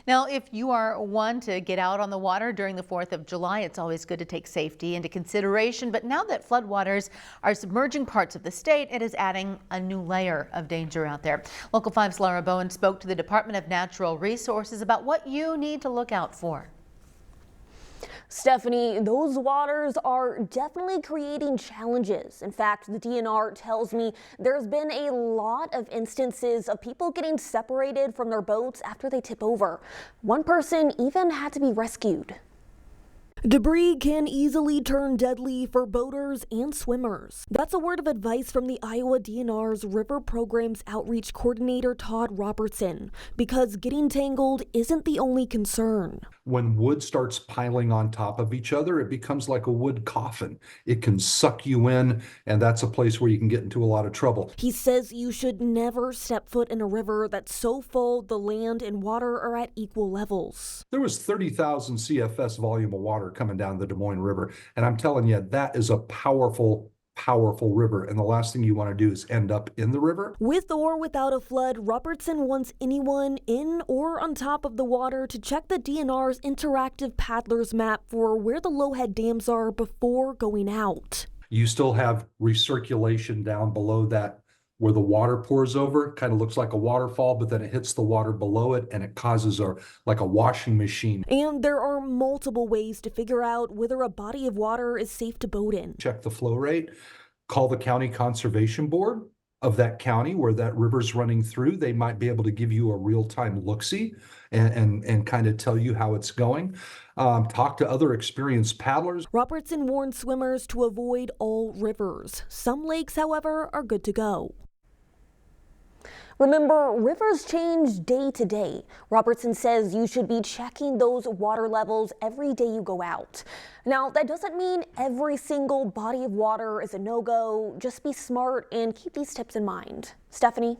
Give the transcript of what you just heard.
Now, if you are one to get out on the water during the 4th of July, it's always good to take safety into consideration. But now that floodwaters are submerging parts of the state, it is adding a new layer of danger out there. Local 5's Laura Bowen spoke to the Department of Natural Resources about what you need to look out for. Stephanie, those waters are definitely creating challenges. In fact, the DNR tells me there's been a lot of instances of people getting separated from their boats after they tip over. One person even had to be rescued. Debris can easily turn deadly for boaters and swimmers. That's a word of advice from the Iowa DNR's River Programs Outreach Coordinator Todd Robertson, because getting tangled isn't the only concern. When wood starts piling on top of each other, it becomes like a wood coffin. It can suck you in, and that's a place where you can get into a lot of trouble. He says you should never step foot in a river that's so full the land and water are at equal levels. There was 30,000 CFS volume of water coming down the Des Moines River, and I'm telling you, that is a powerful river, and the last thing you want to do is end up in the river. With or without a flood, Robertson wants anyone in or on top of the water to check the DNR's interactive paddlers map for where the low-head dams are before going out. You still have recirculation down below that where the water pours over. Kind of looks like a waterfall, but then it hits the water below it and it causes like a washing machine. And there are multiple ways to figure out whether a body of water is safe to boat in. Check the flow rate, call the county conservation board of that county where that river's running through. They might be able to give you a real-time look-see and kind of tell you how it's going. Talk to other experienced paddlers. Robertson warned swimmers to avoid all rivers. Some lakes, however, are good to go. Remember, rivers change day to day. Robertson says you should be checking those water levels every day you go out. Now, that doesn't mean every single body of water is a no-go. Just be smart and keep these tips in mind. Stephanie?